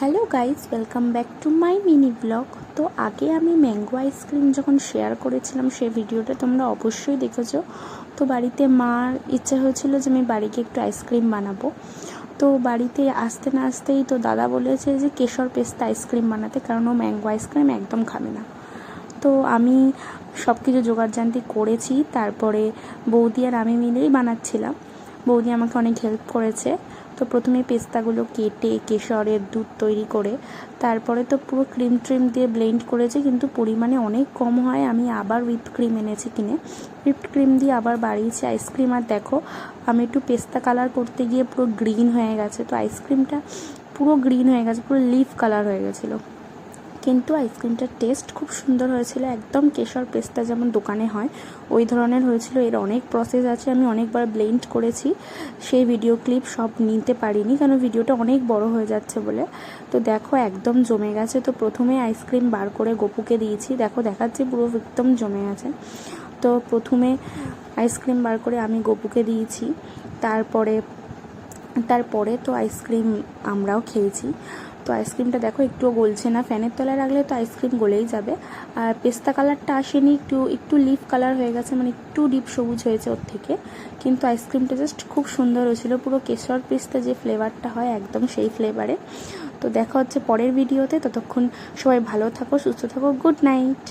Hello guys, welcome back to my mini blog. তো আগে আমি ম্যাঙ্গো আইসক্রিম যখন শেয়ার করেছিলাম সেই ভিডিওটা তোমরা অবশ্যই দেখেছো। তো বাড়িতে মার ইচ্ছা হয়েছিল যে আমি বাড়িতে একটু আইসক্রিম বানাবো। তো বাড়িতে আসতে না আসতেই তো দাদা বলেছে যে কেশর পেস্তা আইসক্রিম বানাতে, কারণ ও ম্যাঙ্গো আইসক্রিম একদম খাবে না। তো আমি সব কিছু জোগাড়জান্তি করেছি, তারপরে বৌদি আর আমি মিলেই বানাচ্ছিলাম। বৌদি আমাকে অনেক হেল্প করেছে। তো প্রথমে পেস্তাগুলো কেটে কেশরের দুধ তৈরি করে তারপরে তো পুরো ক্রিম ট্রিম দিয়ে ব্লেন্ড করেছি, কিন্তু পরিমাণে অনেক কম হয়। আমি আবার হুইপ ক্রিম এনেছি কিনে, হুইপড ক্রিম দিয়ে আবার বাড়িয়েছি আইসক্রিম। আর দেখো, আমি একটু পেস্তা কালার করতে গিয়ে পুরো গ্রিন হয়ে গেছে। তো আইসক্রিমটা পুরো গ্রিন হয়ে গেছে, পুরো লিফ কালার হয়ে গেছিলো, কিন্তু আইসক্রিমটার টেস্ট খুব সুন্দর হয়েছিল। একদম কেশর পেস্তা যেমন দোকানে হয় ওই ধরনের হয়েছিল। এর অনেক প্রসেস আছে, আমি অনেকবার ব্লেন্ড করেছি, সেই ভিডিও ক্লিপ সব নিতে পারিনি কারণ ভিডিওটা অনেক বড় হয়ে যাচ্ছে বলে। তো দেখো একদম জমে গেছে। তো প্রথমে আইসক্রিম বার করে গপুকে দিয়েছি, দেখো দেখাচ্ছি পুরো একদম জমে গেছে। তো প্রথমে আইসক্রিম বার করে আমি গপুকে দিয়েছি, তারপরে তো আইসক্রিম আমরাও খেয়েছি। তো আইসক্রিমটা দেখো একটুও গলছে না, ফ্যানের তলায় রাখলে তো আইসক্রিম গলেই যাবে। আর পেস্তা কালারটা আসেনি, একটু লিফ কালার হয়ে গেছে, মানে একটু ডিপ সবুজ হয়েছে ওর থেকে, কিন্তু আইসক্রিমটা জাস্ট খুব সুন্দর হয়েছিল। পুরো কেশর পেস্তা যে ফ্লেভারটা হয় একদম সেই ফ্লেভারে। তো দেখা হচ্ছে পরের ভিডিওতে, ততক্ষণ সবাই ভালো থাকো, সুস্থ থাকো, গুড নাইট।